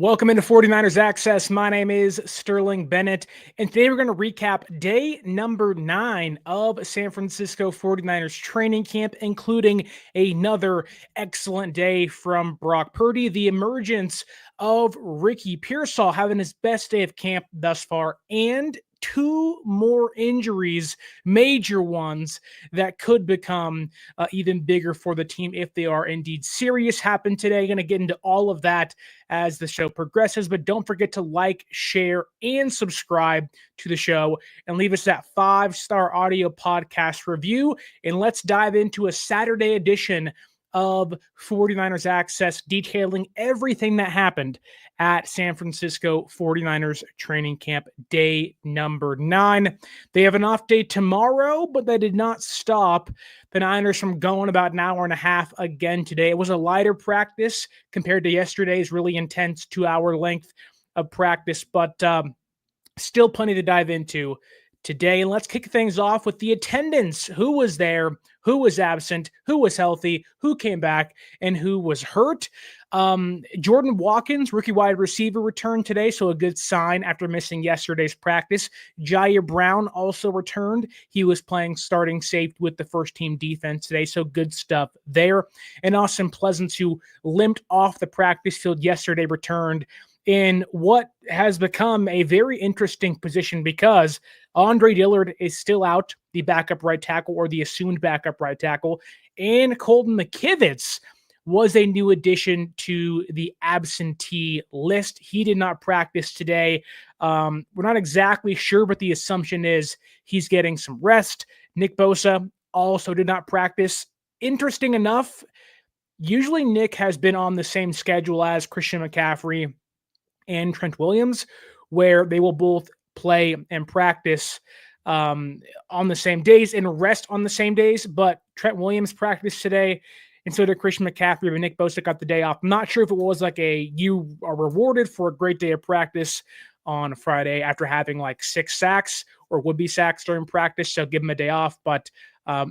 Welcome into 49ers Access. My name is Sterling Bennett, and today we're going to recap day number 9 of San Francisco 49ers training camp, including another excellent day from Brock Purdy, the emergence of Ricky Pearsall having his best day of camp thus far, and 2 more injuries, major ones that could become even bigger for the team if they are indeed serious, happened today. Going to get into all of that as the show progresses, but don't forget to like, share, and subscribe to the show and leave us that 5-star audio podcast review. And let's dive into a Saturday edition of 49ers Access, detailing everything that happened at San Francisco 49ers training camp day number 9. They have an off day tomorrow, but that did not stop the Niners from going about an hour and a half again today. It was a lighter practice compared to yesterday's really intense 2-hour length of practice, but still plenty to dive into today. And let's kick things off with the attendance. Who was there? Who was absent? Who was healthy? Who came back? And who was hurt? Jordan Watkins, rookie wide receiver, returned today, so a good sign after missing yesterday's practice. Jair Brown also returned. He was playing starting safety with the first-team defense today, so good stuff there. And Austin Pleasants, who limped off the practice field yesterday, returned in what has become a very interesting position because Andre Dillard is still out, the backup right tackle or the assumed backup right tackle, and Colton McKivitz was a new addition to the absentee list. He did not practice today. We're not exactly sure, but the assumption is he's getting some rest. Nick Bosa also did not practice. Interesting enough, usually Nick has been on the same schedule as Christian McCaffrey and Trent Williams, where they will both play and practice on the same days and rest on the same days. But Trent Williams practiced today, and so did Christian McCaffrey, but Nick Bosa got the day off. I'm not sure if it was like you are rewarded for a great day of practice on Friday after having like 6 sacks or would-be sacks during practice, so give him a day off. But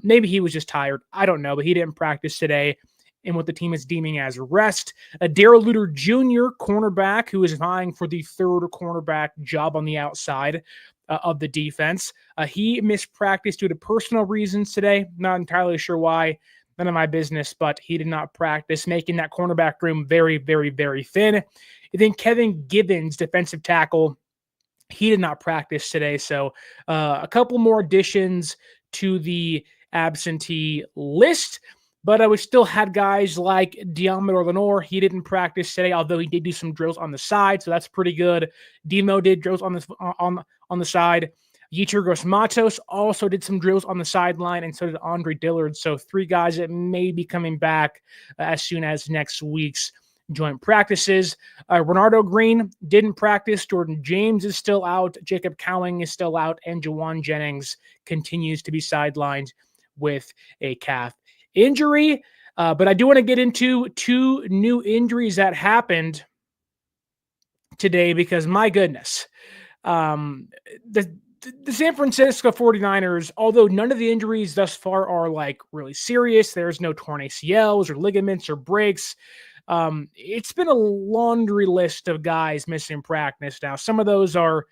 maybe he was just tired. I don't know, but he didn't practice today in what the team is deeming as rest. Darrell Luter Jr., cornerback, who is vying for the 3rd cornerback job on the outside of the defense. He missed practice due to personal reasons today. Not entirely sure why. None of my business, but he did not practice, making that cornerback room very, very, very thin. And then Kevin Gibbons, defensive tackle, he did not practice today. So a couple more additions to the absentee list. But we still had guys like Deommodore Lenoir. He didn't practice today, although he did do some drills on the side, so that's pretty good. Demo did drills on the side. Yetur Gross-Matos also did some drills on the sideline, and so did Andre Dillard. So 3 guys that may be coming back as soon as next week's joint practices. Renardo Green didn't practice. Jordan James is still out. Jacob Cowling is still out, and Juwan Jennings continues to be sidelined with a calf injury. But I do want to get into 2 new injuries that happened today because, my goodness, the San Francisco 49ers, although none of the injuries thus far are like really serious, there's no torn ACLs or ligaments or breaks. It's been a laundry list of guys missing practice. Now, some of those are,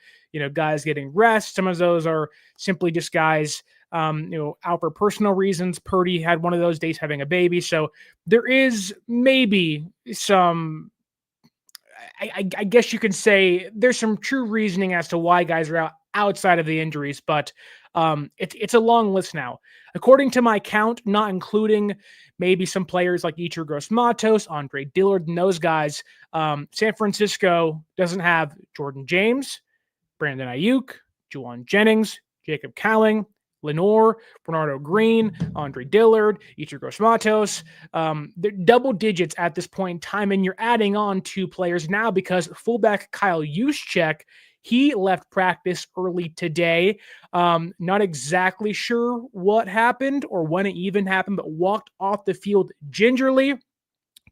guys getting rest. Some of those are simply just guys, out for personal reasons. Purdy had one of those days having a baby. So there is maybe some, I guess you could say there's some true reasoning as to why guys are out outside of the injuries, but it's a long list now. According to my count, not including maybe some players like Yetur Gross-Matos, Andre Dillard, and those guys, San Francisco doesn't have Jordan James, Brandon Ayuk, Juwan Jennings, Jacob Cowling, Lenoir, Renardo Green, Andre Dillard, Yetur Gross-Matos. They're double digits at this point in time, and you're adding on 2 players now because fullback Kyle Juszczyk, he left practice early today. Not exactly sure what happened or when it even happened, but walked off the field gingerly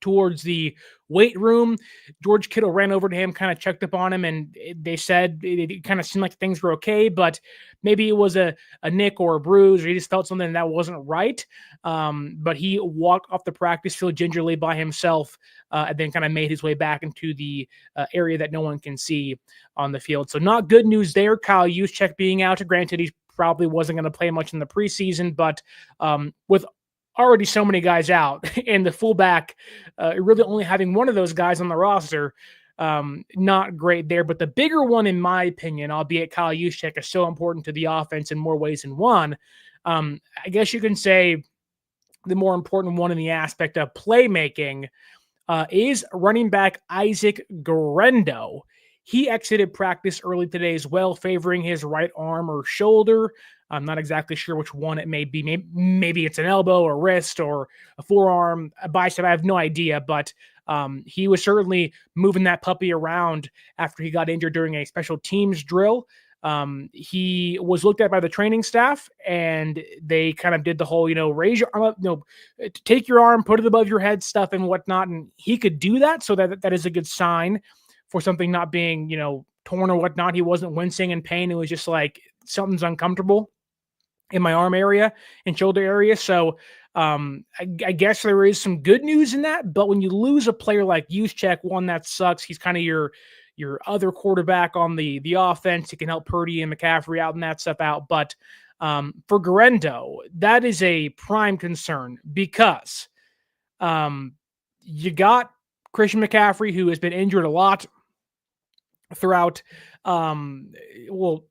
towards the weight room. George Kittle ran over to him, kind of checked up on him, and they said it kind of seemed like things were okay, but maybe it was a nick or a bruise, or he just felt something that wasn't right. But he walked off the practice field gingerly by himself, and then kind of made his way back into the area that no one can see on the field. So not good news there. Kyle Juszczyk being out. Granted, he probably wasn't going to play much in the preseason, but with already so many guys out and the fullback really only having one of those guys on the roster, not great there. But the bigger one, in my opinion, albeit Kyle Juszczyk is so important to the offense in more ways than one, I guess you can say the more important one in the aspect of playmaking is running back Isaac Guerendo. He exited practice early today as well, favoring his right arm or shoulder. I'm not exactly sure which one it may be. Maybe it's an elbow or wrist or a forearm, a bicep. I have no idea, but he was certainly moving that puppy around after he got injured during a special teams drill. He was looked at by the training staff, and they kind of did the whole, raise your arm up, take your arm, put it above your head stuff and whatnot. And he could do that. So that is a good sign for something not being, torn or whatnot. He wasn't wincing in pain. It was just like something's uncomfortable in my arm area and shoulder area. So I guess there is some good news in that. But when you lose a player like Juszczyk, one, that sucks. He's kind of your other quarterback on the offense. He can help Purdy and McCaffrey out and that stuff out. But for Guerendo, that is a prime concern because you got Christian McCaffrey, who has been injured a lot throughout, well,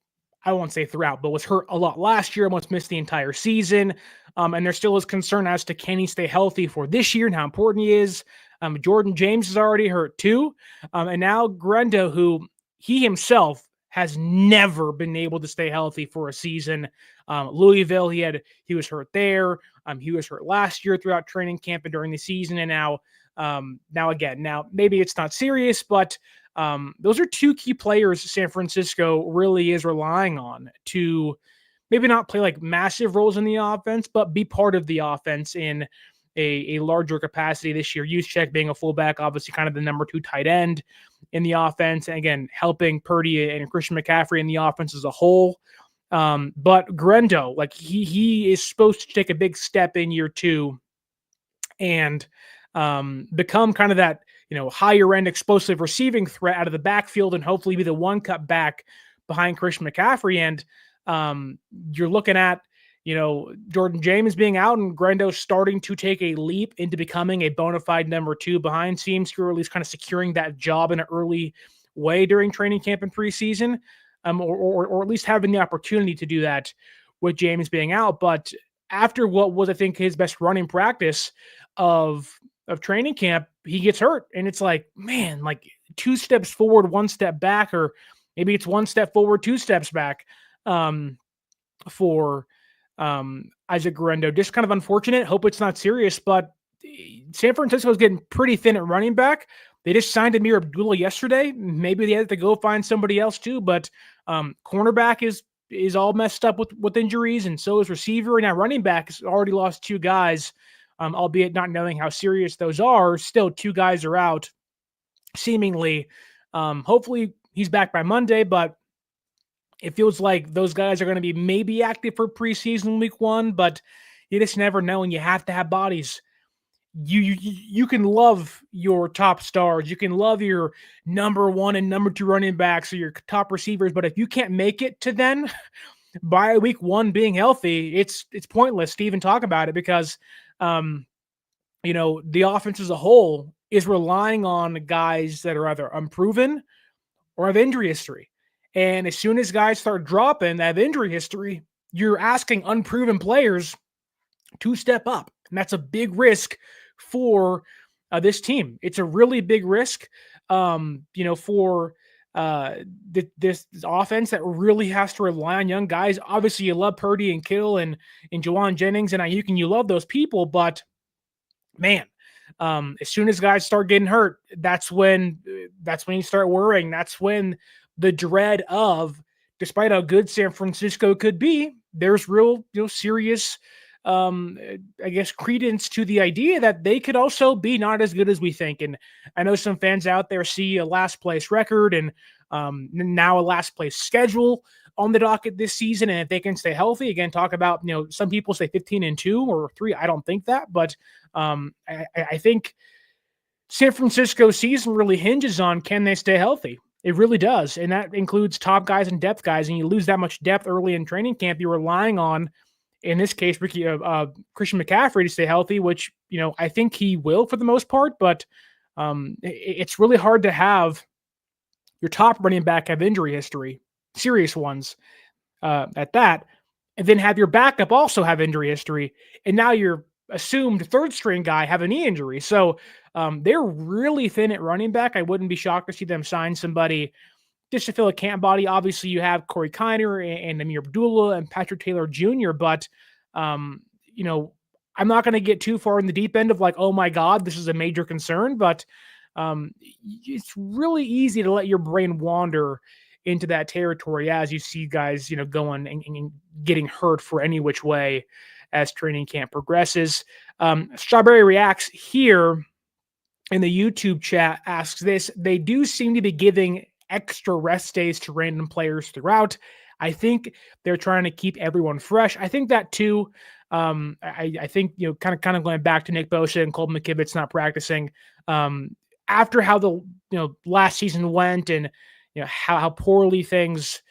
I won't say throughout, but was hurt a lot last year, almost missed the entire season. And there still is concern as to can he stay healthy for this year and how important he is. Jordan James is already hurt too. And now Guerendo, who he himself has never been able to stay healthy for a season. Louisville, he was hurt there. He was hurt last year throughout training camp and during the season. And now maybe it's not serious, but those are two key players San Francisco really is relying on to maybe not play like massive roles in the offense, but be part of the offense in a larger capacity this year. Juszczyk being a fullback, obviously kind of the number 2 tight end in the offense. And again, helping Purdy and Christian McCaffrey in the offense as a whole. But Guerendo, like he is supposed to take a big step in year 2 and become kind of that, higher end explosive receiving threat out of the backfield and hopefully be the one cut back behind Christian McCaffrey. And you're looking at, Jordan James being out and Guerendo starting to take a leap into becoming a bona fide number 2 behind seams, or at least kind of securing that job in an early way during training camp and preseason, or at least having the opportunity to do that with James being out. But after what was, I think, his best running practice of training camp, he gets hurt. And it's like, man, like 2 steps forward, 1 step back, or maybe it's 1 step forward, 2 steps back for Isaac Guerendo. Just kind of unfortunate. Hope it's not serious, but San Francisco is getting pretty thin at running back. They just signed Amir Abdullah yesterday. Maybe they had to go find somebody else too, but cornerback is all messed up with injuries, and so is receiver. And now running back has already lost 2 guys, albeit not knowing how serious those are. Still 2 guys are out, seemingly. Hopefully he's back by Monday, but it feels like those guys are going to be maybe active for preseason week 1, but you just never know, and you have to have bodies. You can love your top stars. You can love your number 1 and number 2 running backs or your top receivers, but if you can't make it to then by week 1 being healthy, it's pointless to even talk about it because, the offense as a whole is relying on guys that are either unproven or have injury history. And as soon as guys start dropping that have injury history, you're asking unproven players to step up. And that's a big risk for this team. It's a really big risk, for this offense that really has to rely on young guys. Obviously, you love Purdy and Kittle and Juwan Jennings and Ayuk, and you love those people. But, man, as soon as guys start getting hurt, that's when you start worrying. That's when the dread of, despite how good San Francisco could be, there's real, serious I guess, credence to the idea that they could also be not as good as we think. And I know some fans out there see a last place record and now a last place schedule on the docket this season. And if they can stay healthy, again, talk about, some people say 15-2 or 3. I don't think that, but I think San Francisco's season really hinges on, can they stay healthy? It really does. And that includes top guys and depth guys. And you lose that much depth early in training camp, you're relying on, in this case, Christian McCaffrey to stay healthy, which, I think he will for the most part, but it's really hard to have your top running back have injury history, serious ones at that, and then have your backup also have injury history. And now your assumed third string guy have a knee injury. So they're really thin at running back. I wouldn't be shocked to see them sign somebody just to fill a camp body. Obviously, you have Cory Kiner and Amir Abdullah and Patrick Taylor Jr., but, I'm not going to get too far in the deep end of like, oh my God, this is a major concern, but it's really easy to let your brain wander into that territory as you see guys, going and getting hurt for any which way as training camp progresses. Strawberry Reacts here in the YouTube chat asks this: they do seem to be giving extra rest days to random players throughout. I think they're trying to keep everyone fresh. I think that too. I think, kind of going back to Nick Bosa and Colton McKivitz not practicing after how the, last season went and, how poorly things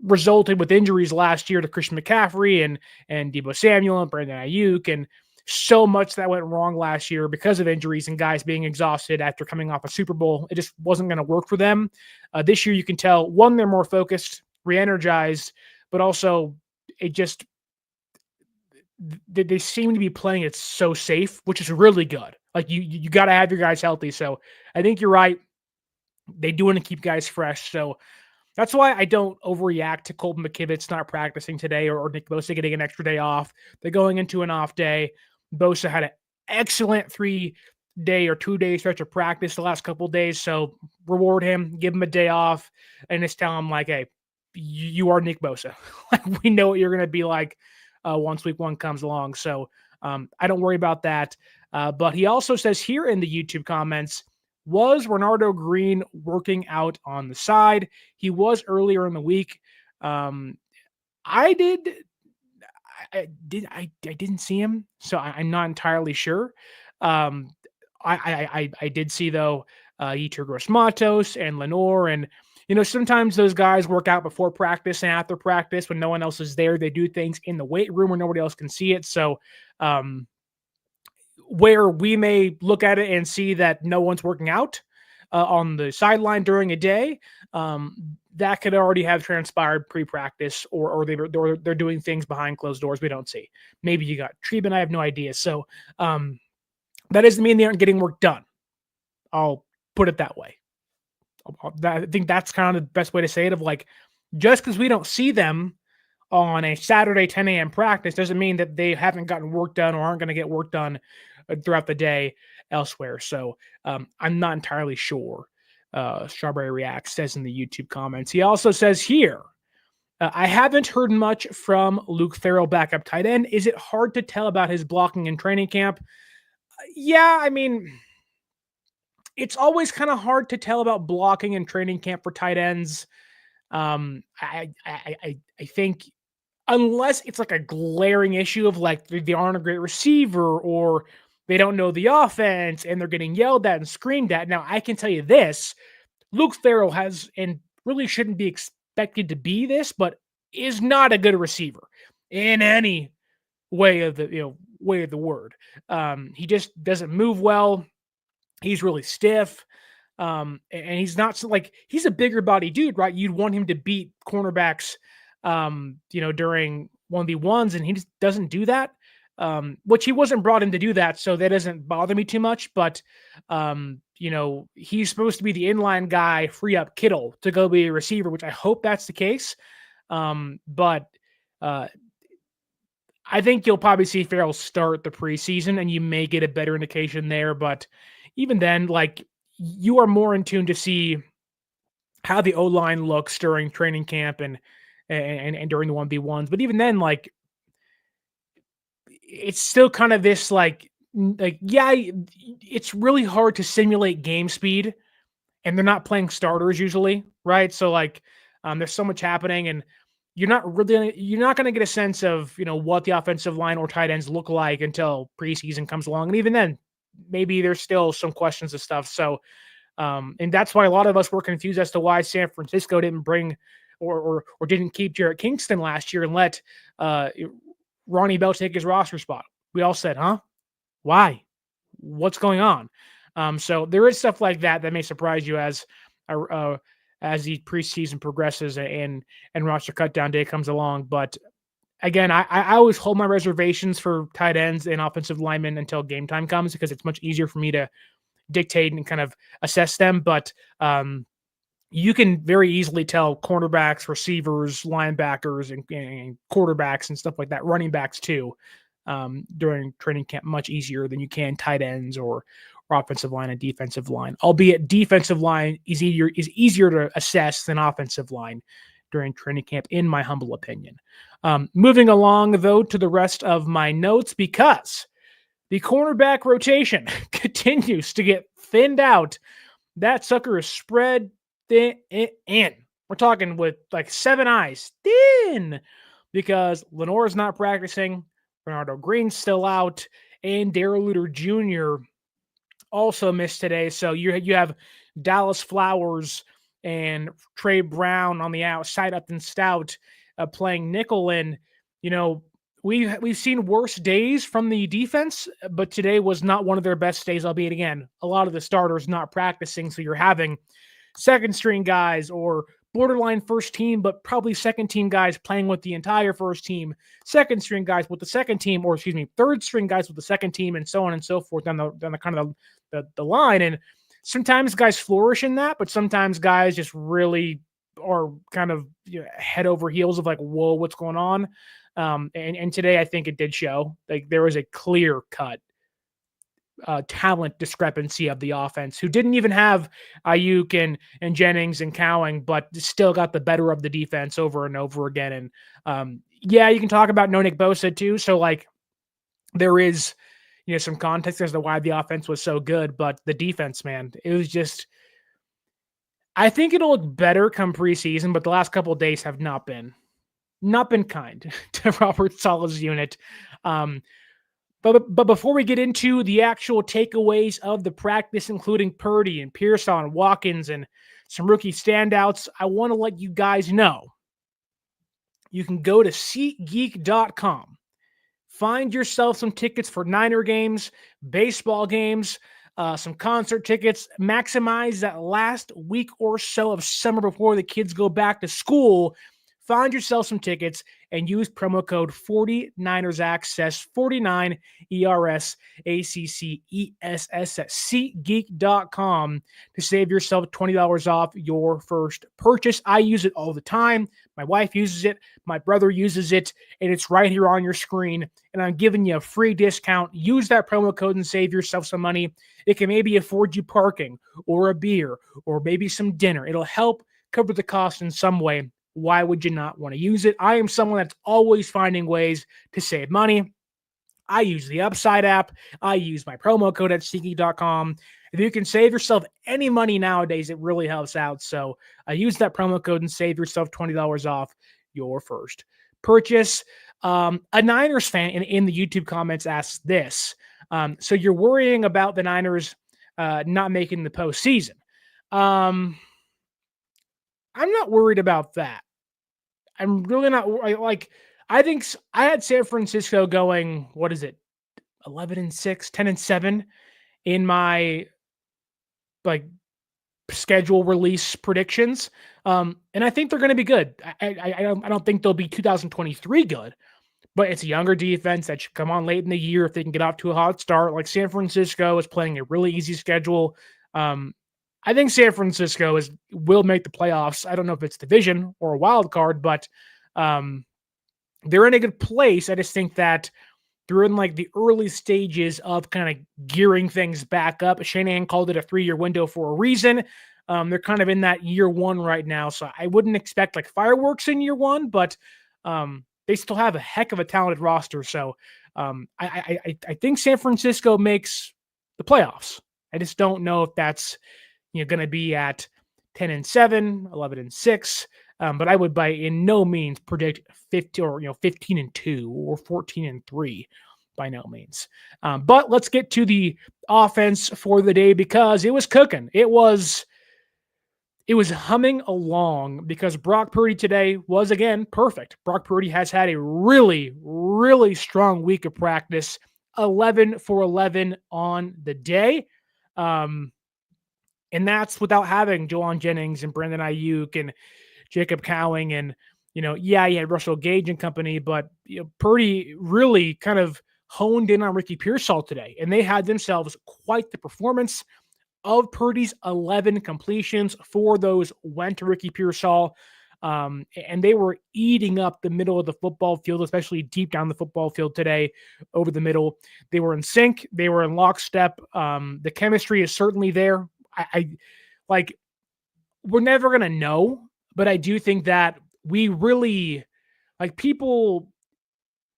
resulted with injuries last year to Christian McCaffrey and Deebo Samuel and Brandon Ayuk, and so much that went wrong last year because of injuries and guys being exhausted after coming off a Super Bowl. It just wasn't going to work for them. This year, you can tell, one, they're more focused, re-energized, but also they seem to be playing it so safe, which is really good. Like you got to have your guys healthy. So I think you're right. They do want to keep guys fresh. So that's why I don't overreact to Colton McKivitz not practicing today or Nick Bosa getting an extra day off. They're going into an off day. Bosa had an excellent 3-day or 2-day stretch of practice the last couple of days. So reward him, give him a day off, and just tell him like, hey, you are Nick Bosa. We know what you're going to be like once week 1 comes along. So I don't worry about that. But he also says here in the YouTube comments, was Renardo Green working out on the side? He was earlier in the week. I didn't see him, so I'm not entirely sure. I did see though Yetur Gross-Matos and Lenoir, and sometimes those guys work out before practice and after practice when no one else is there. They do things in the weight room where nobody else can see it. So where we may look at it and see that no one's working out on the sideline during a day, that could already have transpired pre-practice, or they're doing things behind closed doors we don't see. Maybe you got treatment. I have no idea. So that doesn't mean they aren't getting work done. I'll put it that way. I think that's kind of the best way to say it, of like, just because we don't see them on a Saturday 10 a.m. practice doesn't mean that they haven't gotten work done or aren't going to get work done throughout the day elsewhere. So I'm not entirely sure. Strawberry Reacts says in the YouTube comments. He also says here, I haven't heard much from Luke Farrell, backup tight end. Is it hard to tell about his blocking in training camp? Yeah, I mean, it's always kind of hard to tell about blocking in training camp for tight ends. I think unless it's like a glaring issue of like they aren't a great receiver or they don't know the offense and they're getting yelled at and screamed at. Now, I can tell you this, Luke Farrell has, and really shouldn't be expected to be this, but is not a good receiver in any way of the, way of the word. He just doesn't move well. He's really stiff. And he's not like, he's a bigger body dude, right? You'd want him to beat cornerbacks, during 1v1s, and he just doesn't do that. Which he wasn't brought in to do that, so that doesn't bother me too much. But, he's supposed to be the inline guy, free up Kittle to go be a receiver, which I hope that's the case. But I think you'll probably see Farrell start the preseason, and you may get a better indication there. But even then, like, you are more in tune to see how the O-line looks during training camp and during the 1v1s. But even then, like, it's still kind of this yeah, it's really hard to simulate game speed, and they're not playing starters usually, right? So there's so much happening, and you're not going to get a sense of what the offensive line or tight ends look like until preseason comes along, and even then, maybe there's still some questions of stuff. So, and that's why a lot of us were confused as to why San Francisco didn't bring or didn't keep Jarrett Kingston last year and let Ronnie Bell take his roster spot. We all said, "Huh? Why? What's going on?" So there is stuff like that may surprise you as the preseason progresses and roster cutdown day comes along. But again, I always hold my reservations for tight ends and offensive linemen until game time comes, because it's much easier for me to dictate and kind of assess them. But you can very easily tell cornerbacks, receivers, linebackers, and quarterbacks and stuff like that, running backs too, during training camp much easier than you can tight ends or offensive line and defensive line. Albeit defensive line is easier to assess than offensive line during training camp, in my humble opinion. Moving along, though, to the rest of my notes, because the cornerback rotation continues to get thinned out. That sucker is spread thin. We're talking with like 7 eyes, thin, because Lenoir is not practicing. Bernardo Green's still out, and Darrell Luter Jr. also missed today. So you have Dallas Flowers and Trey Brown on the outside, Upton Stout playing nickel. And we've seen worse days from the defense, but today was not one of their best days. Albeit, again, a lot of the starters not practicing, so you're having second string guys or borderline first team, but probably second team guys playing with the entire first team, second string guys with the second team, or third string guys with the second team, and so on and so forth down the kind of the line. And sometimes guys flourish in that, but sometimes guys just really are kind of head over heels of like, whoa, what's going on? And today I think it did show. Like, there was a clear cut talent discrepancy of the offense, who didn't even have Ayuk and Jennings and Cowing, but still got the better of the defense over and over again. And yeah, you can talk about no Nick Bosa too. So there is some context as to why the offense was so good, but the defense, man, it was just. I think it'll look better come preseason, but the last couple of days have not been kind to Robert Saleh's unit. But before we get into the actual takeaways of the practice, including Purdy and Pearsall and Watkins and some rookie standouts, I want to let you guys know you can go to SeatGeek.com. Find yourself some tickets for Niner games, baseball games, some concert tickets. Maximize that last week or so of summer before the kids go back to school. Find yourself some tickets and use promo code 49ers Access, 49 ERS ACCESS at SeatGeek.com to save yourself $20 off your first purchase. I use it all the time. My wife uses it. My brother uses it. And it's right here on your screen. And I'm giving you a free discount. Use that promo code and save yourself some money. It can maybe afford you parking or a beer or maybe some dinner. It'll help cover the cost in some way. Why would you not want to use it? I am someone that's always finding ways to save money. I use the Upside app. I use my promo code at SeatGeek.com. If you can save yourself any money nowadays, it really helps out. So use that promo code and save yourself $20 off your first purchase. A Niners fan in the YouTube comments asks this. So you're worrying about the Niners not making the postseason. I'm not worried about that. I'm really not I think I had San Francisco going, 11-6, 10-7 in my schedule release predictions. And I think they're going to be good. I don't think they'll be 2023 good, but it's a younger defense that should come on late in the year if they can get off to a hot start. Like, San Francisco is playing a really easy schedule. I think San Francisco will make the playoffs. I don't know if it's division or a wild card, but they're in a good place. I just think that they're in the early stages of kind of gearing things back up. Shanahan called it a 3-year window for a reason. They're kind of in that year one right now. So I wouldn't expect fireworks in year one, but they still have a heck of a talented roster. So I think San Francisco makes the playoffs. I just don't know if that's going to be at 10-7, 11-6. But I would by in no means predict 50 or 15-2 or 14-3 by no means. But let's get to the offense for the day because it was cooking. It was humming along because Brock Purdy today was, again, perfect. Brock Purdy has had a really, really strong week of practice, 11 for 11 on the day. And that's without having Jawan Jennings and Brandon Ayuk and Jacob Cowing and, he had Russell Gage and company, but Purdy really kind of honed in on Ricky Pearsall today, and they had themselves quite the performance. Of Purdy's 11 completions, 4 of those went to Ricky Pearsall, and they were eating up the middle of the football field, especially deep down the football field today over the middle. They were in sync. They were in lockstep. The chemistry is certainly there. We're never going to know, but I do think that we really, people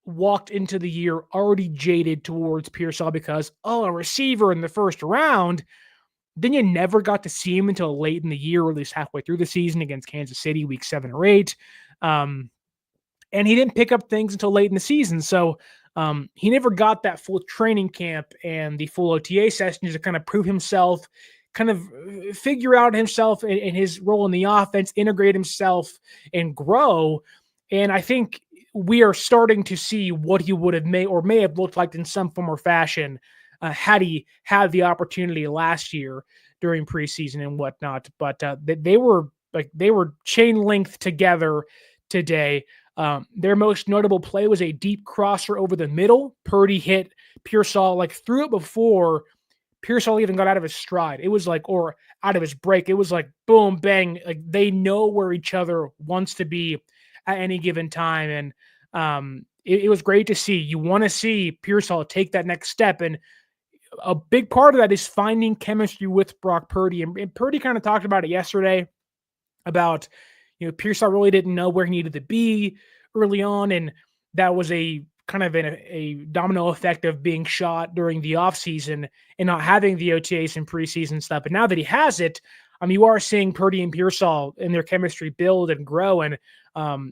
walked into the year already jaded towards Pearsall because, a receiver in the first round. Then you never got to see him until late in the year, or at least halfway through the season against Kansas City, week 7 or 8. And he didn't pick up things until late in the season. So he never got that full training camp and the full OTA sessions to kind of prove himself, kind of figure out himself and his role in the offense, integrate himself and grow. And I think we are starting to see what he would have may have looked like in some form or fashion had he had the opportunity last year during preseason and whatnot. But they were chain linked together today. Their most notable play was a deep crosser over the middle. Purdy hit Pearsall, threw it before Pearsall even got out of his stride. It was or out of his break. It was boom, bang. They know where each other wants to be at any given time. And it was great to see. You want to see Pearsall take that next step. And a big part of that is finding chemistry with Brock Purdy. And Purdy kind of talked about it yesterday about, Pearsall really didn't know where he needed to be early on. And that was a kind of a domino effect of being shot during the offseason and not having the OTAs and preseason stuff. But now that he has it, you are seeing Purdy and Pearsall and their chemistry build and grow. And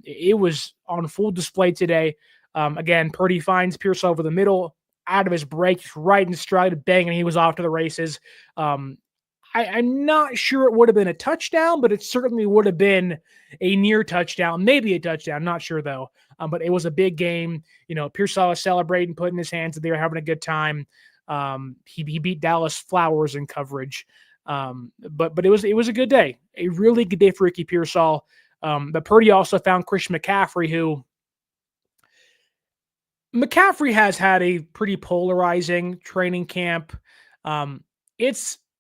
it was on full display today. Again, Purdy finds Pearsall over the middle, out of his break, right in stride, bang, and he was off to the races. I'm not sure it would have been a touchdown, but it certainly would have been a near touchdown, maybe a touchdown. Not sure though. But it was a big game. Pearsall was celebrating, putting his hands. They were having a good time. He beat Dallas Flowers in coverage. But it was a good day, a really good day for Ricky Pearsall. But Purdy also found Christian McCaffrey, who McCaffrey has had a pretty polarizing training camp.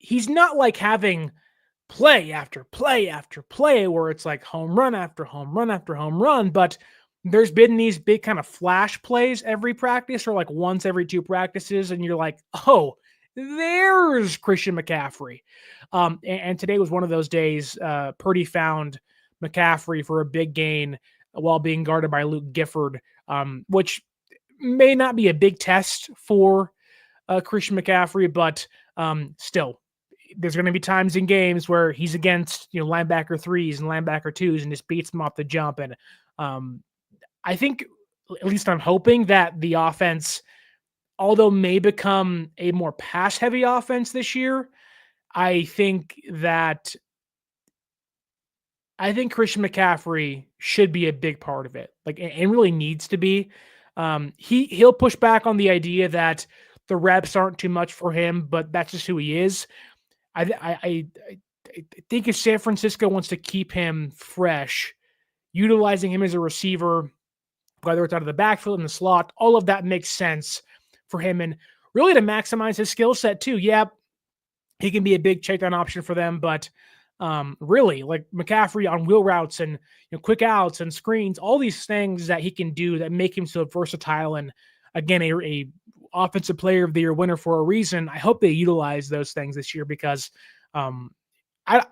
He's not having play after play after play where it's home run after home run after home run, but there's been these big kind of flash plays every practice or once every 2 practices, and you're oh, there's Christian McCaffrey. And today was one of those days. Purdy found McCaffrey for a big gain while being guarded by Luke Gifford, which may not be a big test for Christian McCaffrey, but still, there's going to be times in games where he's against linebacker 3s and linebacker 2s and just beats them off the jump. And I think, at least I'm hoping, that the offense, although may become a more pass-heavy offense this year, I think Christian McCaffrey should be a big part of it. And really needs to be. He'll push back on the idea that the reps aren't too much for him, but that's just who he is. I think if San Francisco wants to keep him fresh, utilizing him as a receiver, whether it's out of the backfield in the slot, all of that makes sense for him, and really to maximize his skill set too. Yeah, he can be a big check down option for them, but really McCaffrey on wheel routes and quick outs and screens, all these things that he can do that make him so versatile. And again, a offensive player of the year winner for a reason. I hope they utilize those things this year because I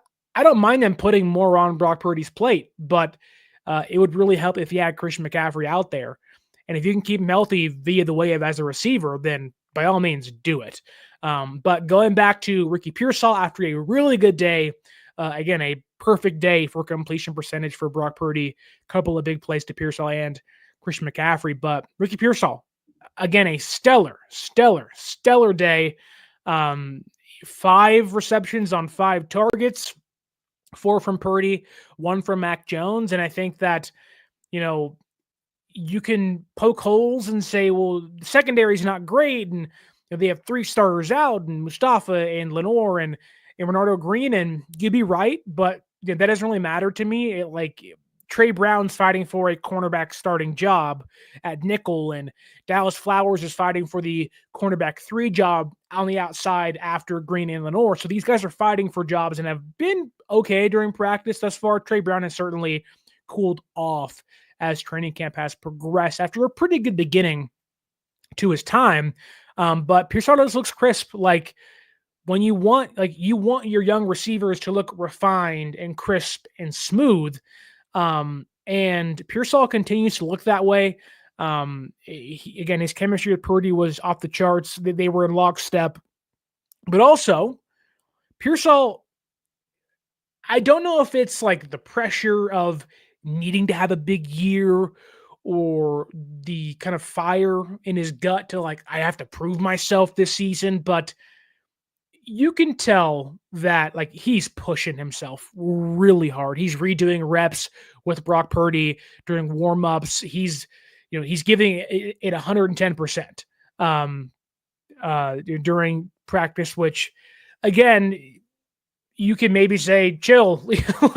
don't mind them putting more on Brock Purdy's plate, but it would really help if you had Christian McCaffrey out there. And if you can keep him healthy via the way of as a receiver, then by all means do it. But going back to Ricky Pearsall after a really good day, again, a perfect day for completion percentage for Brock Purdy, couple of big plays to Pearsall and Christian McCaffrey. But Ricky Pearsall, again, a stellar day. 5 receptions on 5 targets, 4 from Purdy, 1 from Mac Jones. And I think that, you can poke holes and say, well, the secondary is not great. And they have 3 starters out, and Mustafa and Lenoir and Renardo Green, and you'd be right. But that doesn't really matter to me. Trey Brown's fighting for a cornerback starting job at nickel, and Dallas Flowers is fighting for the cornerback 3 job on the outside after Green and Lenoir. So these guys are fighting for jobs and have been okay during practice thus far. Trey Brown has certainly cooled off as training camp has progressed after a pretty good beginning to his time. But Pearsall looks crisp. When you want your young receivers to look refined and crisp and smooth. And Pearsall continues to look that way. Again, his chemistry with Purdy was off the charts. They were in lockstep. But also, Pearsall, I don't know if it's like the pressure of needing to have a big year or the kind of fire in his gut to I have to prove myself this season, but you can tell that he's pushing himself really hard. He's redoing reps with Brock Purdy during warmups. He's giving it 110% during practice, which again, you can maybe say, chill,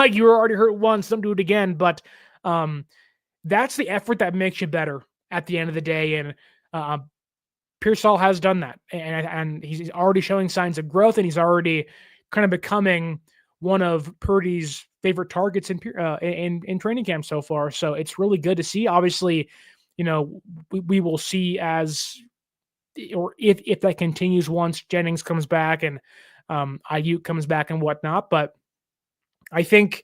you were already hurt once, don't do it again. But that's the effort that makes you better at the end of the day. And Pearsall has done that, and he's already showing signs of growth, and he's already kind of becoming one of Purdy's favorite targets in training camp so far. So it's really good to see. Obviously, we will see if that continues once Jennings comes back and Ayuk comes back and whatnot. But I think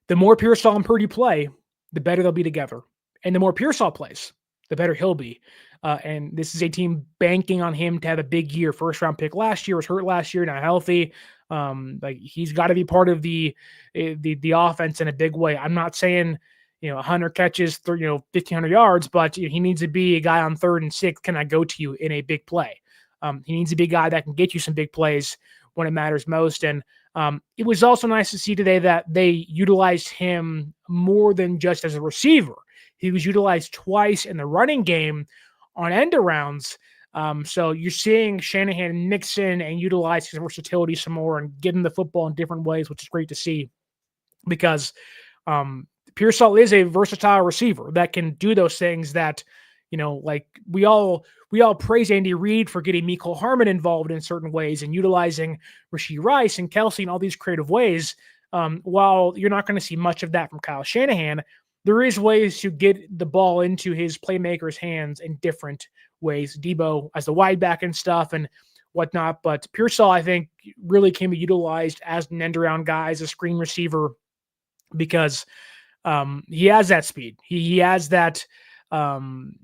the more Pearsall and Purdy play, the better they'll be together, and the more Pearsall plays, the better he'll be. And this is a team banking on him to have a big year. First round pick last year, was hurt last year, not healthy. He's got to be part of the offense in a big way. I'm not saying 100 catches, 1,500 yards, but he needs to be a guy on 3rd and 6. Can I go to you in a big play? He needs to be a guy that can get you some big plays when it matters most. And it was also nice to see today that they utilized him more than just as a receiver. He was utilized twice in the running game on end arounds. So you're seeing Shanahan mix in and utilize his versatility some more and get him the football in different ways, which is great to see, because Pearsall is a versatile receiver that can do those things that, we all praise Andy Reid for getting Mecole Hardman involved in certain ways and utilizing Rashee Rice and Kelsey in all these creative ways. While you're not going to see much of that from Kyle Shanahan, there is ways to get the ball into his playmakers' hands in different ways. Debo as the wide back and stuff and whatnot. But Pearsall, I think, really can be utilized as an end-around guy, as a screen receiver, because he has that speed. He has that.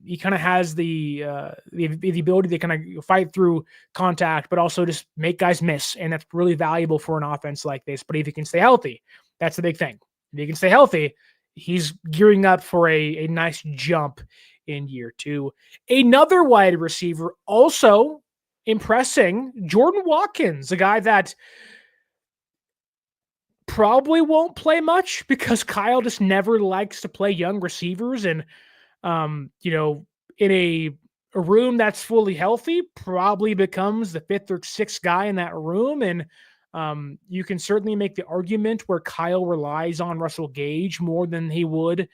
He kind of has the ability to kind of fight through contact, but also just make guys miss, and that's really valuable for an offense like this. But if he can stay healthy, that's the big thing. If he can stay healthy, he's gearing up for a nice jump in year 2. Another wide receiver also impressing, Jordan Watkins, a guy that probably won't play much because Kyle just never likes to play young receivers. And, in a room that's fully healthy, probably becomes the 5th or 6th guy in that room. And you can certainly make the argument where Kyle relies on Russell Gage more than he would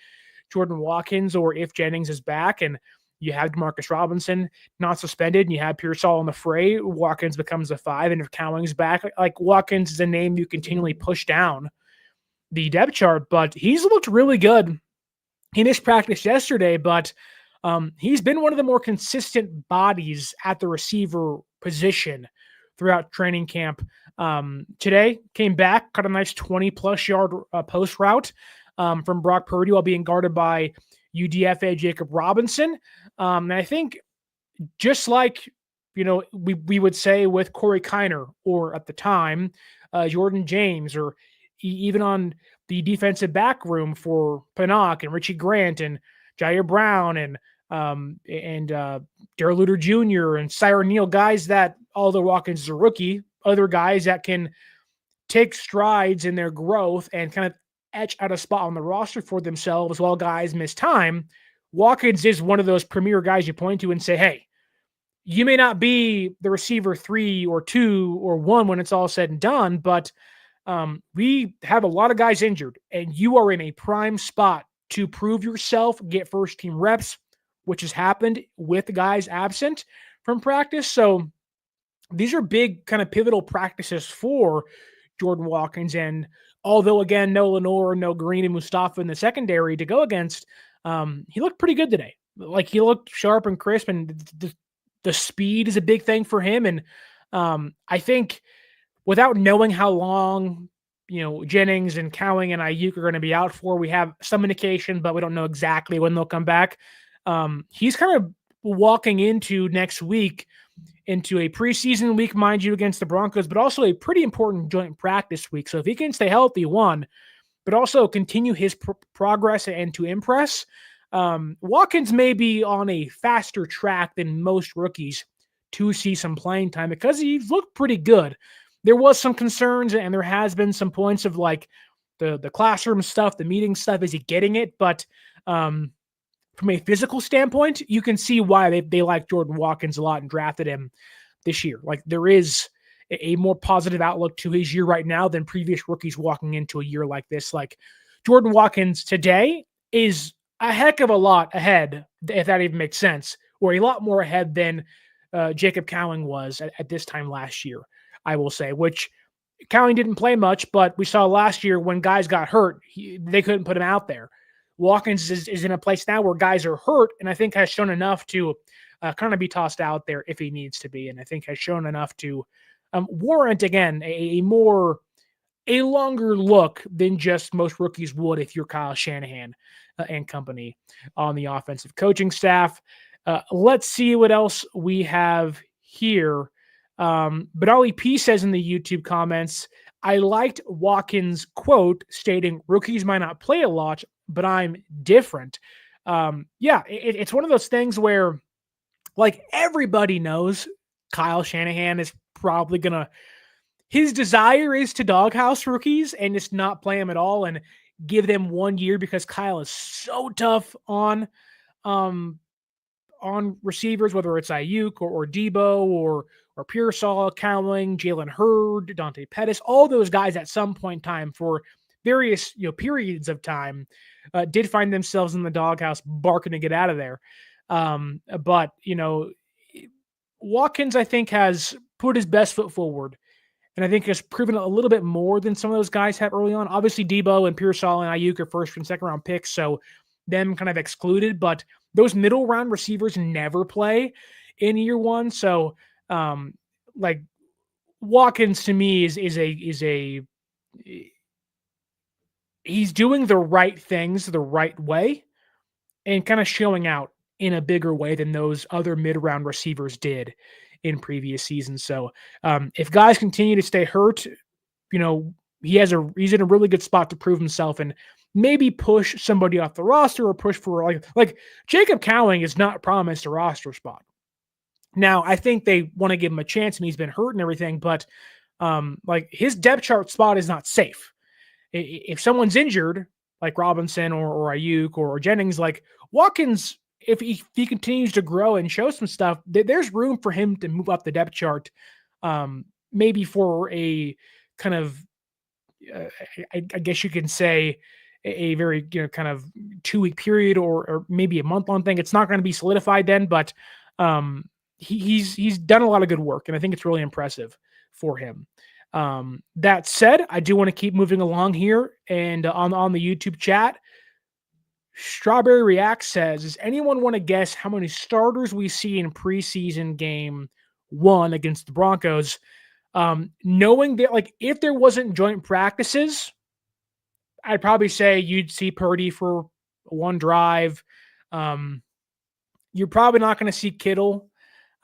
Jordan Watkins, or if Jennings is back and you have Demarcus Robinson not suspended and you have Pearsall in the fray, Watkins becomes a 5. And if Cowing's back, Watkins is a name you continually push down the depth chart, but he's looked really good. He missed practice yesterday, but he's been one of the more consistent bodies at the receiver position throughout training camp. Today came back, cut a nice 20-plus yard post route. from Brock Purdy while being guarded by UDFA Jacob Robinson. And I think just like, we would say with Cory Kiner, or at the time, Jordan James, or even on the defensive back room for Pinnock and Richie Grant and Jair Brown and Darrell Luter Jr. and Cyril Neal, guys that, although Watkins is a rookie, other guys that can take strides in their growth and kind of etch out a spot on the roster for themselves while guys miss time. Watkins is one of those premier guys you point to and say, hey, you may not be the receiver 3 or 2 or 1 when it's all said and done, but we have a lot of guys injured, and you are in a prime spot to prove yourself, get first team reps, which has happened with guys absent from practice. So these are big kind of pivotal practices for Jordan Watkins. And although, again, no Lenoir, no Green and Mustafa in the secondary to go against, he looked pretty good today. Like, he looked sharp and crisp, and the speed is a big thing for him. And I think without knowing how long, Jennings and Cowing and Ayuk are going to be out for, we have some indication, but we don't know exactly when they'll come back. He's kind of walking into next week, into a preseason week, mind you, against the Broncos, but also a pretty important joint practice week. So if he can stay healthy, one, but also continue his progress and to impress, Watkins may be on a faster track than most rookies to see some playing time, because he's looked pretty good. There was some concerns, and there has been some points of like the classroom stuff, the meeting stuff. Is he getting it? But from a physical standpoint, you can see why they like Jordan Watkins a lot and drafted him this year. Like, there is a more positive outlook to his year right now than previous rookies walking into a year like this. Like, Jordan Watkins today is a heck of a lot ahead, if that even makes sense, or a lot more ahead than Jacob Cowing was at this time last year, I will say, which Cowing didn't play much, but we saw last year when guys got hurt, they couldn't put him out there. Watkins is in a place now where guys are hurt, and I think has shown enough to kind of be tossed out there if he needs to be, and I think has shown enough to warrant, again, a longer look than just most rookies would if you're Kyle Shanahan and company on the offensive coaching staff. Let's see what else we have here. But Ollie P says in the YouTube comments, I liked Watkins' quote stating, rookies might not play a lot, but I'm different. It's one of those things where, like, everybody knows Kyle Shanahan is probably going to, his desire is to doghouse rookies and just not play them at all and give them 1 year, because Kyle is so tough on receivers, whether it's Ayuk or Debo or Pearsall, Cowling, Jalen Hurd, Dante Pettis, all those guys at some point in time for various periods of time did find themselves in the doghouse barking to get out of there. But Watkins, I think, has put his best foot forward, and I think has proven a little bit more than some of those guys have early on. Obviously, Debo and Pearsall and Ayuk are first and second round picks, so them kind of excluded. But those middle round receivers never play in year one. So, like, Watkins to me is he's doing the right things the right way and kind of showing out in a bigger way than those other mid-round receivers did in previous seasons. So if guys continue to stay hurt, he's in a really good spot to prove himself and maybe push somebody off the roster or push for like Jacob Cowing is not promised a roster spot. Now, I think they want to give him a chance, and he's been hurt and everything, but like, his depth chart spot is not safe. If someone's injured, like Robinson or Ayuk or Jennings, like Watkins, if he continues to grow and show some stuff, there's room for him to move up the depth chart, maybe for a kind of, I guess you can say, a very kind of 2-week period or maybe a month-long thing. It's not going to be solidified then, but he's done a lot of good work, and I think it's really impressive for him. That said, I do want to keep moving along here, and on the YouTube chat, Strawberry React says, does anyone want to guess how many starters we see in preseason game 1 against the Broncos? Knowing that, like, if there wasn't joint practices, I'd probably say you'd see Purdy for one drive. You're probably not going to see Kittle.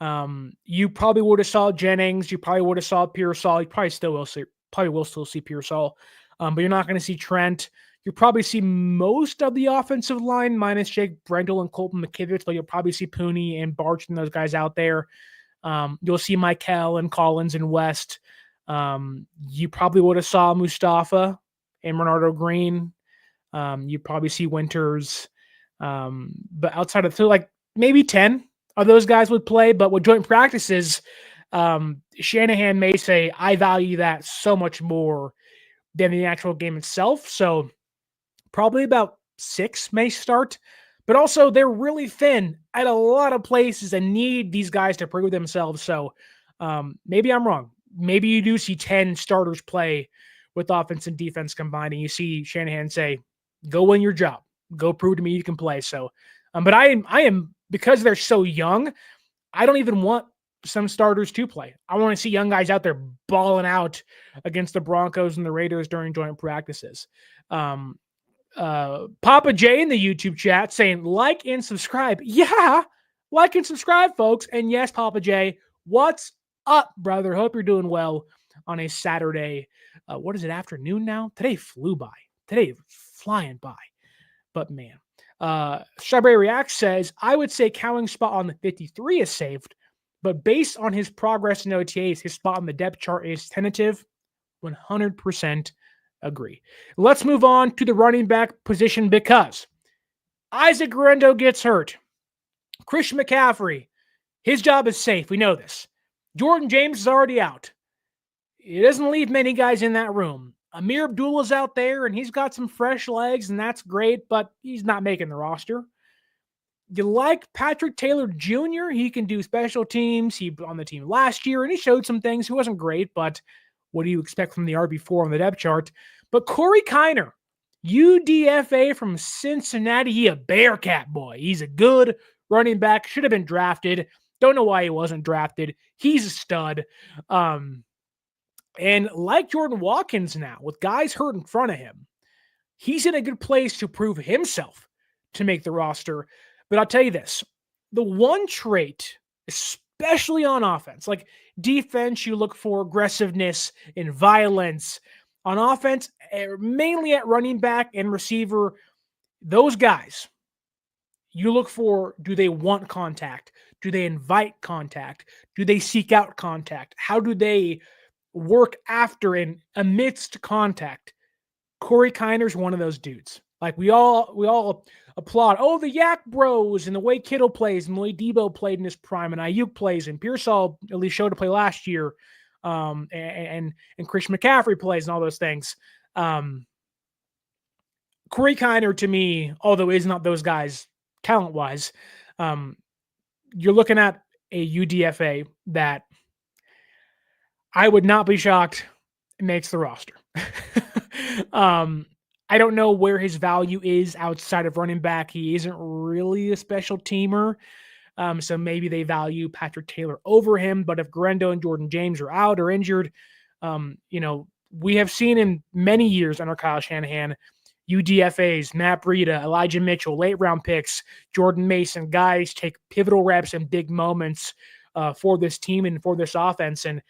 You probably would have saw Jennings. You probably would have saw Pearsall. You probably will still see Pearsall. But you're not going to see Trent. You'll probably see most of the offensive line minus Jake Brendel and Colton McKivitz, but you'll probably see Puni and Barch and those guys out there. You'll see Michael and Collins and West. You probably would have saw Mustafa and Bernardo Green. You probably see Winters. But outside of like maybe 10 of those guys would play, but with joint practices, Shanahan may say, I value that so much more than the actual game itself. So probably about 6 may start, but also they're really thin at a lot of places and need these guys to prove themselves. So maybe I'm wrong. Maybe you do see 10 starters play with offense and defense combined, and you see Shanahan say, go win your job. Go prove to me you can play. So, but I am, because they're so young, I don't even want some starters to play. I want to see young guys out there balling out against the Broncos and the Raiders during joint practices. Papa J in the YouTube chat saying, like and subscribe. Yeah, like and subscribe, folks. And yes, Papa J, what's up, brother? Hope you're doing well on a Saturday. What is it, afternoon now? Today flew by. Today flying by. But man, Strawberry React says, I would say Cowing's spot on the 53 is saved, but based on his progress in OTAs, his spot on the depth chart is tentative. 100% agree. Let's move on to the running back position because Isaac Guerendo gets hurt. Christian McCaffrey, his job is safe. We know this. Jordan James is already out. He doesn't leave many guys in that room. Amir Abdullah's out there, and he's got some fresh legs, and that's great, but he's not making the roster. You like Patrick Taylor Jr.? He can do special teams. He was on the team last year, and he showed some things. He wasn't great, but what do you expect from the RB4 on the depth chart? But Cory Kiner, UDFA from Cincinnati, he a Bearcat boy. He's a good running back. Should have been drafted. Don't know why he wasn't drafted. He's a stud. And like Jordan Watkins now, with guys hurt in front of him, he's in a good place to prove himself to make the roster. But I'll tell you this, the one trait, especially on offense, like defense, you look for aggressiveness and violence. On offense, mainly at running back and receiver, those guys, you look for, do they want contact? Do they invite contact? Do they seek out contact? How do they work after and amidst contact? Cory Kiner's one of those dudes. Like we all applaud, the Yak Bros and the way Kittle plays and the way Debo played in his prime and Ayuk plays and Pearsall at least showed to play last year, and Christian McCaffrey plays and all those things. Cory Kiner to me, although is not those guys talent-wise, you're looking at a UDFA that I would not be shocked makes the roster. I don't know where his value is outside of running back. He isn't really a special teamer. So maybe they value Patrick Taylor over him. But if Guerendo and Jordan James are out or injured, we have seen in many years under Kyle Shanahan, UDFAs, Matt Breida, Elijah Mitchell, late round picks, Jordan Mason, guys take pivotal reps and big moments for this team and for this offense and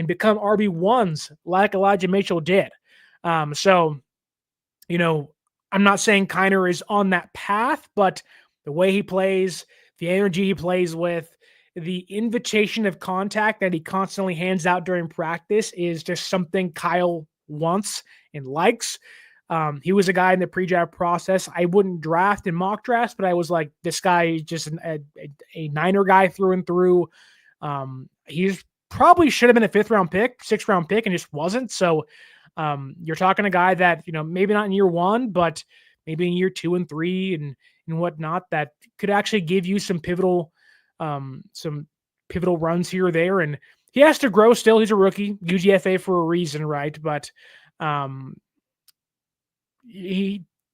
become RB1s like Elijah Mitchell did. So, I'm not saying Kiner is on that path, but the way he plays, the energy he plays with, the invitation of contact that he constantly hands out during practice is just something Kyle wants and likes. He was a guy in the pre-draft process I wouldn't draft in mock drafts, but I was like, this guy is just a Niner guy through and through. He's probably should have been a 5th-round pick, 6th-round pick, and just wasn't. So you're talking a guy that, maybe not in year 1, but maybe in year 2 and 3 and whatnot, that could actually give you some pivotal runs here or there. And he has to grow still. He's a rookie, UGFA for a reason, right? But